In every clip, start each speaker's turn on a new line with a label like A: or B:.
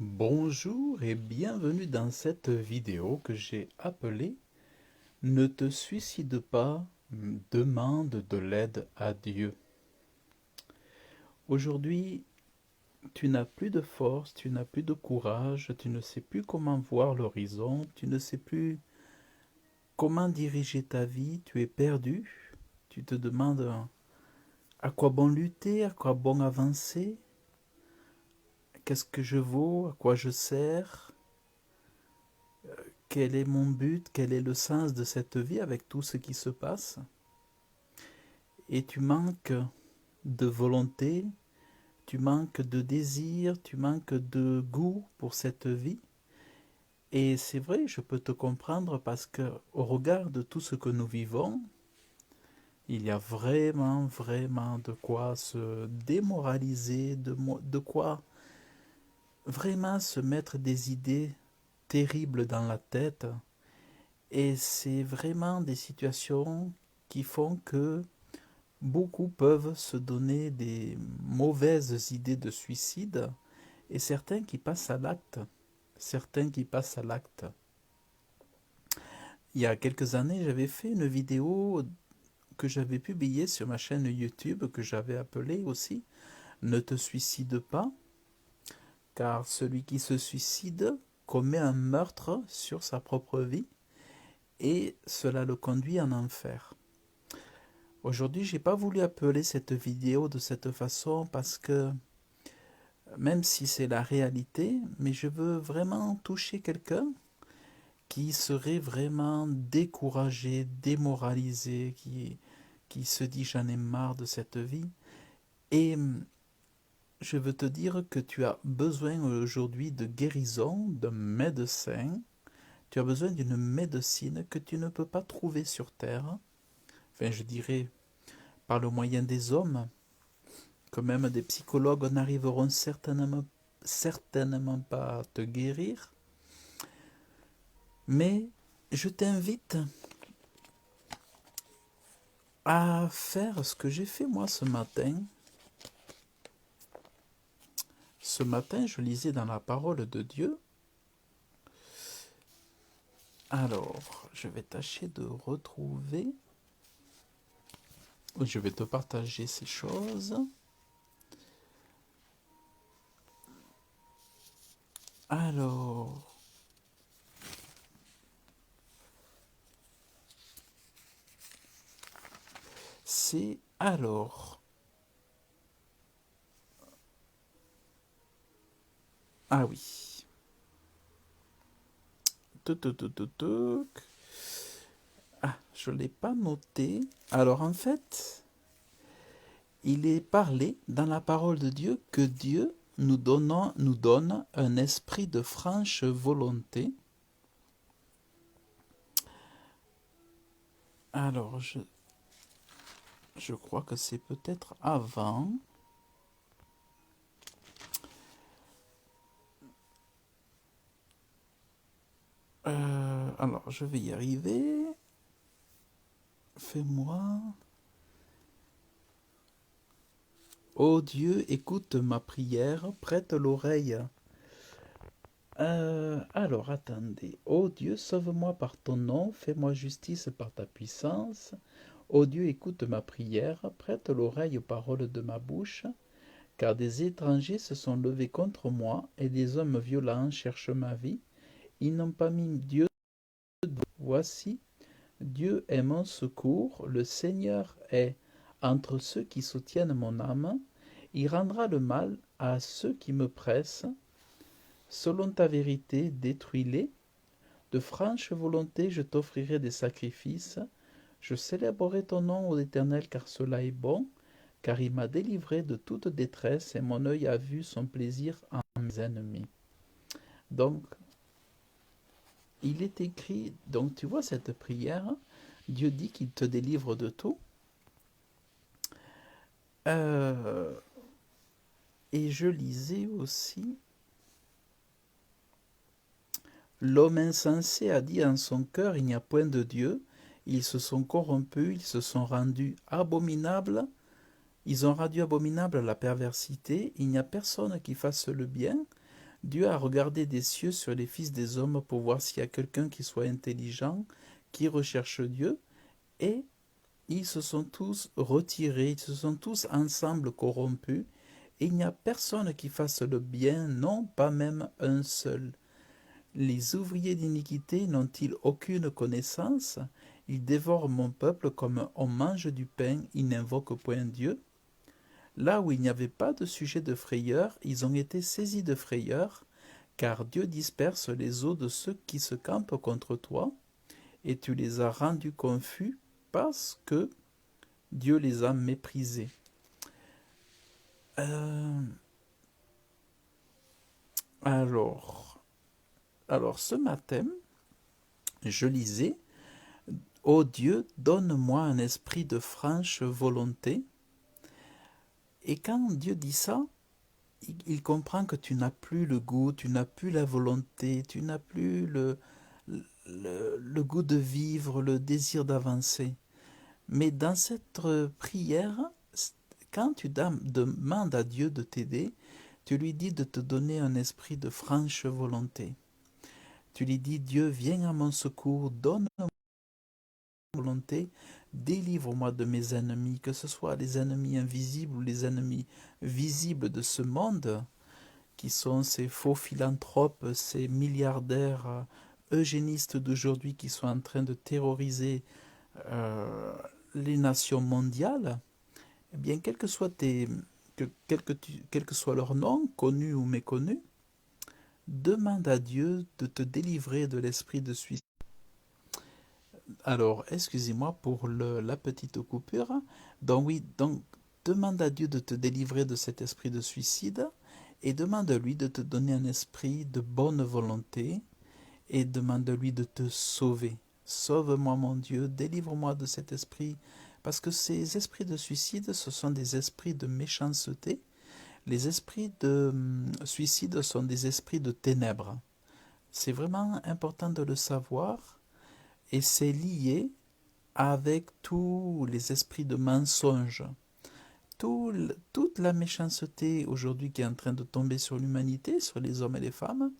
A: Bonjour et bienvenue dans cette vidéo que j'ai appelée Ne te suicide pas, demande de l'aide à Dieu. Aujourd'hui, tu n'as plus de force, tu n'as plus de courage, tu ne sais plus comment voir l'horizon, tu ne sais plus comment diriger ta vie, tu es perdu, tu te demandes à quoi bon lutter, à quoi bon avancer, qu'est-ce que je vaux, à quoi je sers, quel est mon but, quel est le sens de cette vie avec tout ce qui se passe. Et tu manques de volonté, tu manques de désir, tu manques de goût pour cette vie. Et c'est vrai, je peux te comprendre parce que au regard de tout ce que nous vivons, il y a vraiment de quoi se démoraliser, de quoi vraiment se mettre des idées terribles dans la tête. Et c'est vraiment des situations qui font que beaucoup peuvent se donner des mauvaises idées de suicide et certains qui passent à l'acte. Certains qui passent à l'acte. Il y a quelques années, j'avais fait une vidéo que j'avais publiée sur ma chaîne YouTube que j'avais appelée aussi Ne te suicide pas, car celui qui se suicide commet un meurtre sur sa propre vie et cela le conduit en enfer. Aujourd'hui, j'ai pas voulu appeler cette vidéo de cette façon parce que même si c'est la réalité, mais je veux vraiment toucher quelqu'un qui serait vraiment découragé, démoralisé, qui se dit j'en ai marre de cette vie. Et je veux te dire que tu as besoin aujourd'hui de guérison, d'un médecin. Tu as besoin d'une médecine que tu ne peux pas trouver sur Terre. Enfin, je dirais par le moyen des hommes, que même des psychologues n'arriveront certainement pas à te guérir. Mais je t'invite à faire ce que j'ai fait moi ce matin. Ce matin, je lisais dans la parole de Dieu. Alors, je vais tâcher de retrouver. Je vais te partager ces choses. Alors, c'est alors. Ah oui. Ah, je ne l'ai pas noté. Alors en fait, il est parlé dans la parole de Dieu que Dieu nous donne un esprit de franche volonté. Alors, je crois que c'est peut-être avant. Alors, je vais y arriver. Fais-moi. Ô Dieu, écoute ma prière, prête l'oreille. Alors, attendez. Ô Dieu, sauve-moi par ton nom, fais-moi justice par ta puissance. Ô Dieu, écoute ma prière, prête l'oreille aux paroles de ma bouche, car des étrangers se sont levés contre moi, et des hommes violents cherchent ma vie. Ils n'ont pas mis Dieu. Voici, Dieu est mon secours, le Seigneur est entre ceux qui soutiennent mon âme. Il rendra le mal à ceux qui me pressent. Selon ta vérité, détruis-les. De franche volonté, je t'offrirai des sacrifices. Je célébrerai ton nom, ô Éternel, car cela est bon, car il m'a délivré de toute détresse et mon œil a vu son plaisir en mes ennemis. Donc, il est écrit, donc tu vois cette prière, Dieu dit qu'il te délivre de tout. Euh, et je lisais aussi, l'homme insensé a dit en son cœur, il n'y a point de Dieu. Ils se sont corrompus, ils se sont rendus abominables. Ils ont rendu abominable la perversité. Il n'y a personne qui fasse le bien. Dieu a regardé des cieux sur les fils des hommes pour voir s'il y a quelqu'un qui soit intelligent, qui recherche Dieu, et ils se sont tous retirés, ils se sont tous ensemble corrompus, et il n'y a personne qui fasse le bien, non, pas même un seul. Les ouvriers d'iniquité n'ont-ils aucune connaissance? Ils dévorent mon peuple comme on mange du pain, ils n'invoquent point Dieu. Là où il n'y avait pas de sujet de frayeur, ils ont été saisis de frayeur, car Dieu disperse les os de ceux qui se campent contre toi, et tu les as rendus confus parce que Dieu les a méprisés. Euh, alors, alors, ce matin, je lisais, ô Dieu, donne-moi un esprit de franche volonté. Et quand Dieu dit ça, il comprend que tu n'as plus le goût, tu n'as plus la volonté, tu n'as plus le goût de vivre, le désir d'avancer. Mais dans cette prière, quand tu demandes à Dieu de t'aider, tu lui dis de te donner un esprit de franche volonté. Tu lui dis, Dieu, viens à mon secours, donne-moi la volonté, délivre-moi de mes ennemis, que ce soit les ennemis invisibles ou les ennemis visibles de ce monde, qui sont ces faux philanthropes, ces milliardaires eugénistes d'aujourd'hui qui sont en train de terroriser euh, les nations mondiales. Eh bien, quel que soit leur nom, connu ou méconnu, demande à Dieu de te délivrer de l'esprit de suicide. Alors, excusez-moi pour la petite coupure. Donc oui, donc demande à Dieu de te délivrer de cet esprit de suicide et demande-lui de te donner un esprit de bonne volonté et demande-lui de te sauver. Sauve-moi mon Dieu, délivre-moi de cet esprit, parce que ces esprits de suicide, ce sont des esprits de méchanceté. Les esprits de suicide sont des esprits de ténèbres. C'est vraiment important de le savoir et c'est lié avec tous les esprits de mensonge. Toute la méchanceté aujourd'hui qui est en train de tomber sur l'humanité, sur les hommes et les femmes,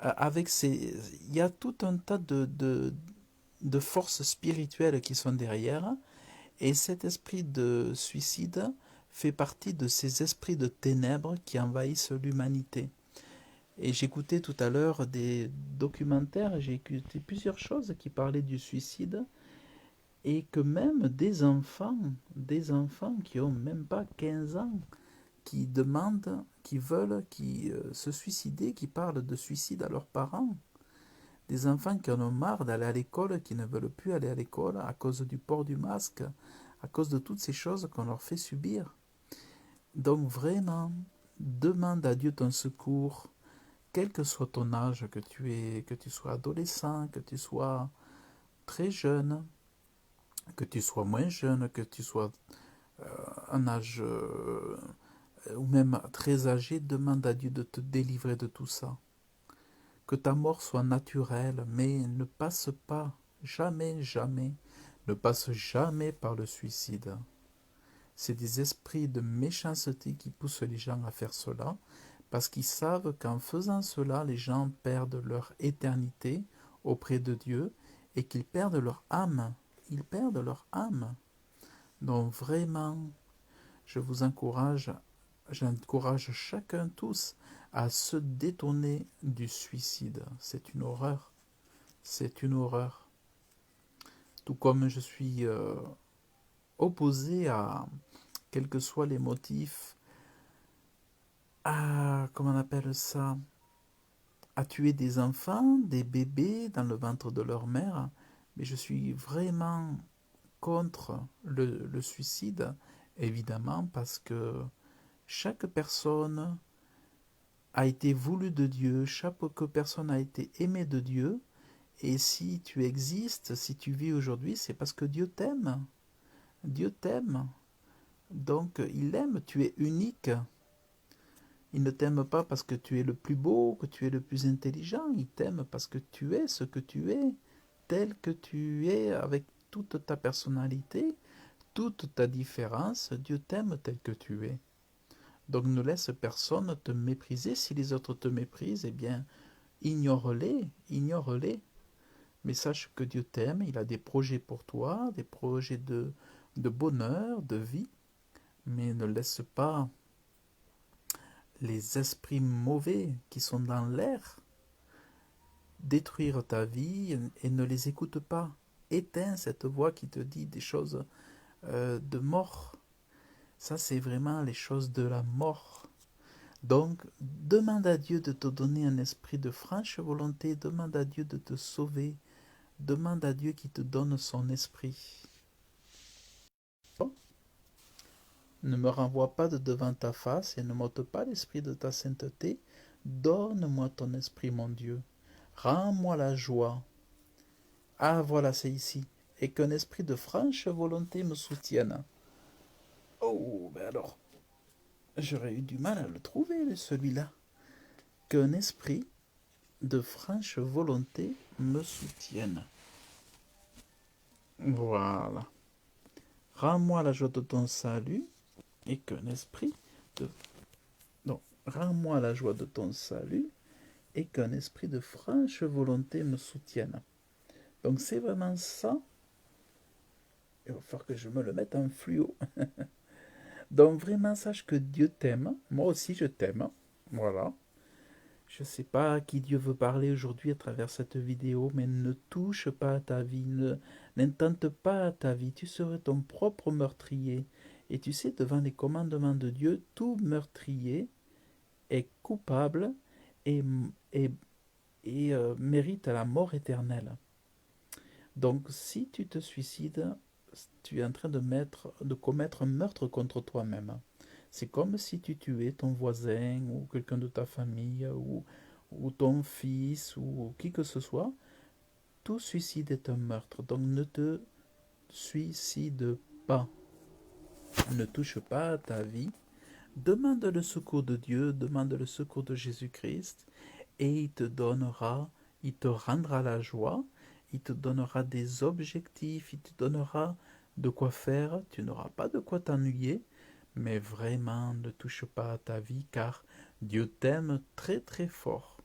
A: il y a tout un tas de forces spirituelles qui sont derrière, et cet esprit de suicide fait partie de ces esprits de ténèbres qui envahissent l'humanité. Et j'écoutais tout à l'heure des documentaires, j'ai écouté plusieurs choses qui parlaient du suicide, et que même des enfants qui ont même pas 15 ans, qui demandent, qui veulent se suicider, qui parlent de suicide à leurs parents. Des enfants qui en ont marre d'aller à l'école, qui ne veulent plus aller à l'école à cause du port du masque, à cause de toutes ces choses qu'on leur fait subir. Donc vraiment, demande à Dieu ton secours, quel que soit ton âge, que tu sois adolescent, que tu sois très jeune, que tu sois moins jeune, que tu sois un âge ou même très âgé, demande à Dieu de te délivrer de tout ça. Que ta mort soit naturelle, mais ne passe pas, jamais, jamais, ne passe jamais par le suicide. C'est des esprits de méchanceté qui poussent les gens à faire cela, parce qu'ils savent qu'en faisant cela, les gens perdent leur éternité auprès de Dieu et qu'ils perdent leur âme. Ils perdent leur âme. Donc vraiment, je vous encourage, j'encourage chacun tous à se détourner du suicide. C'est une horreur. C'est une horreur. Tout comme je suis opposé à, quels que soient les motifs, à, comment on appelle ça, à tuer des enfants, des bébés dans le ventre de leur mère. Mais je suis vraiment contre le suicide, évidemment, parce que chaque personne a été voulue de Dieu, chaque personne a été aimée de Dieu, et si tu existes, si tu vis aujourd'hui, c'est parce que Dieu t'aime. Dieu t'aime. Donc il aime, tu es unique. Il ne t'aime pas parce que tu es le plus beau, que tu es le plus intelligent. Il t'aime parce que tu es ce que tu es, tel que tu es, avec toute ta personnalité, toute ta différence. Dieu t'aime tel que tu es. Donc ne laisse personne te mépriser. Si les autres te méprisent, eh bien, ignore-les, ignore-les. Mais sache que Dieu t'aime, il a des projets pour toi, des projets de bonheur, de vie. Mais ne laisse pas les esprits mauvais qui sont dans l'air détruire ta vie et ne les écoute pas. Éteins cette voix qui te dit des choses de mort. Ça, c'est vraiment les choses de la mort. Donc, demande à Dieu de te donner un esprit de franche volonté, demande à Dieu de te sauver, demande à Dieu qui te donne son esprit. Bon. Ne me renvoie pas de devant ta face et ne m'ôte pas l'esprit de ta sainteté. Donne-moi ton esprit, mon Dieu. Rends-moi la joie. Ah, voilà, c'est ici. Et qu'un esprit de franche volonté me soutienne. Oh, ben alors, j'aurais eu du mal à le trouver, celui-là. Qu'un esprit de franche volonté me soutienne. Voilà. Rends-moi la joie de ton salut et qu'un esprit de... Non, rends-moi la joie de ton salut et qu'un esprit de franche volonté me soutienne. Donc c'est vraiment ça. Il va falloir que je me le mette en fluo. Donc vraiment sache que Dieu t'aime. Moi aussi je t'aime. Voilà. Je ne sais pas à qui Dieu veut parler aujourd'hui à travers cette vidéo, mais ne touche pas à ta vie, n'intente pas à ta vie. Tu serais ton propre meurtrier. Et tu sais, devant les commandements de Dieu, tout meurtrier est coupable et, et, et mérite la mort éternelle. Donc si tu te suicides, tu es en train de commettre un meurtre contre toi-même. C'est comme si tu tuais ton voisin ou quelqu'un de ta famille ou ton fils ou qui que ce soit. Tout suicide est un meurtre. Donc ne te suicide pas. Ne touche pas à ta vie. Demande le secours de Dieu, demande le secours de Jésus-Christ et il te donnera, il te rendra la joie, il te donnera des objectifs, il te donnera de quoi faire, tu n'auras pas de quoi t'ennuyer, mais vraiment ne touche pas à ta vie car Dieu t'aime très très fort.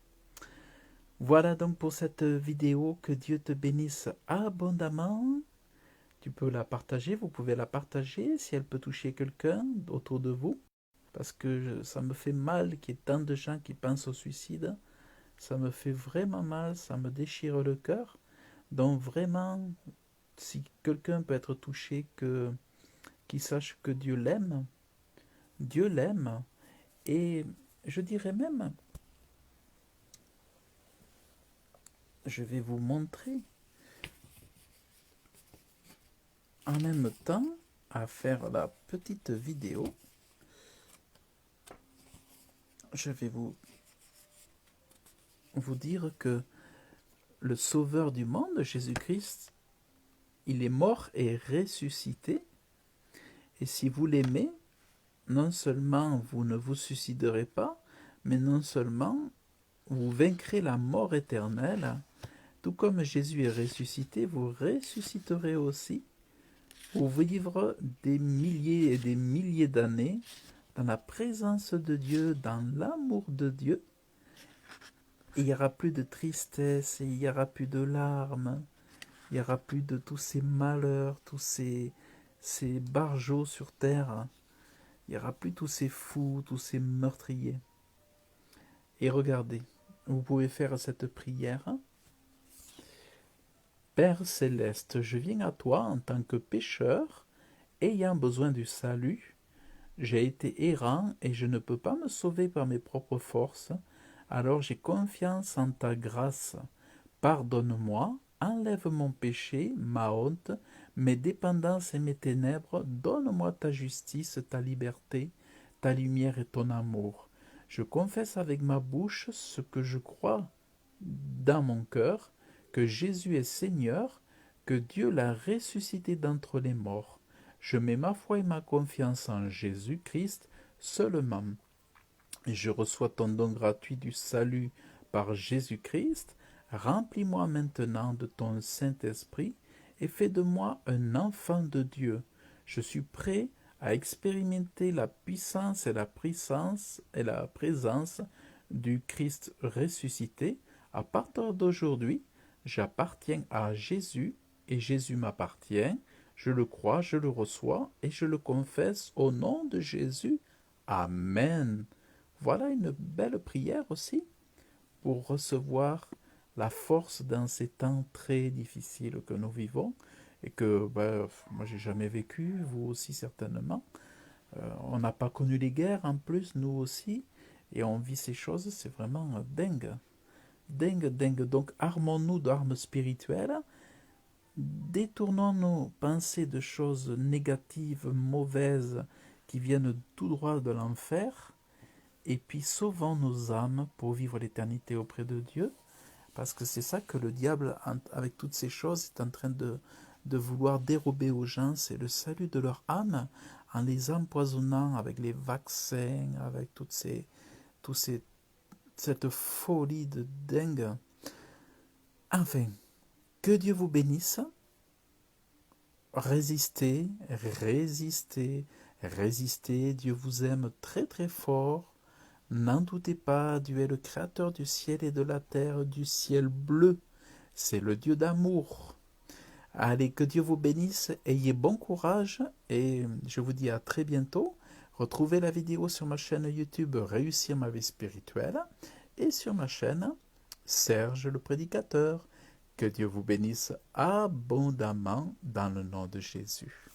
A: Voilà donc pour cette vidéo, que Dieu te bénisse abondamment. Tu peux la partager, vous pouvez la partager si elle peut toucher quelqu'un autour de vous, parce que ça me fait mal qu'il y ait tant de gens qui pensent au suicide. Ça me fait vraiment mal, ça me déchire le cœur. Donc vraiment, si quelqu'un peut être touché, qu'il sache que Dieu l'aime, et je dirais même, je vais vous montrer en même temps à faire la petite vidéo. Je vais vous dire que le Sauveur du monde, Jésus-Christ, il est mort et ressuscité. Et si vous l'aimez, non seulement vous ne vous suiciderez pas, mais non seulement vous vaincrez la mort éternelle. Tout comme Jésus est ressuscité, vous ressusciterez aussi pour vivre des milliers et des milliers d'années dans la présence de Dieu, dans l'amour de Dieu. Et il n'y aura plus de tristesse, et il n'y aura plus de larmes, il n'y aura plus de tous ces malheurs, tous ces barjots sur terre. Il n'y aura plus tous ces fous, tous ces meurtriers. Et regardez, vous pouvez faire cette prière. Père céleste, je viens à toi en tant que pécheur, ayant besoin du salut. J'ai été errant et je ne peux pas me sauver par mes propres forces. Alors j'ai confiance en ta grâce. Pardonne-moi, enlève mon péché, ma honte, mes dépendances et mes ténèbres. Donne-moi ta justice, ta liberté, ta lumière et ton amour. Je confesse avec ma bouche ce que je crois dans mon cœur, que Jésus est Seigneur, que Dieu l'a ressuscité d'entre les morts. Je mets ma foi et ma confiance en Jésus-Christ seulement. Et je reçois ton don gratuit du salut par Jésus-Christ. Remplis-moi maintenant de ton Saint-Esprit et fais de moi un enfant de Dieu. Je suis prêt à expérimenter la puissance et la présence du Christ ressuscité. À partir d'aujourd'hui, j'appartiens à Jésus et Jésus m'appartient. Je le crois, je le reçois et je le confesse au nom de Jésus. Amen. Voilà une belle prière aussi pour recevoir la force dans ces temps très difficiles que nous vivons et que moi j'ai jamais vécu, vous aussi certainement. On n'a pas connu les guerres en plus, nous aussi, et on vit ces choses, c'est vraiment dingue. Dingue, dingue. Donc armons-nous d'armes spirituelles, détournons nos pensées de choses négatives, mauvaises, qui viennent tout droit de l'enfer, et puis sauvons nos âmes pour vivre l'éternité auprès de Dieu, parce que c'est ça que le diable, avec toutes ces choses, est en train de vouloir dérober aux gens, c'est le salut de leur âme, en les empoisonnant avec les vaccins, avec tous ces, cette folie de dingue. Enfin, que Dieu vous bénisse. Résistez, résistez, résistez. Dieu vous aime très très fort. N'en doutez pas, Dieu est le créateur du ciel et de la terre, du ciel bleu. C'est le Dieu d'amour. Allez, que Dieu vous bénisse, ayez bon courage et je vous dis à très bientôt. Retrouvez la vidéo sur ma chaîne YouTube Réussir ma vie spirituelle et sur ma chaîne Serge le Prédicateur. Que Dieu vous bénisse abondamment dans le nom de Jésus.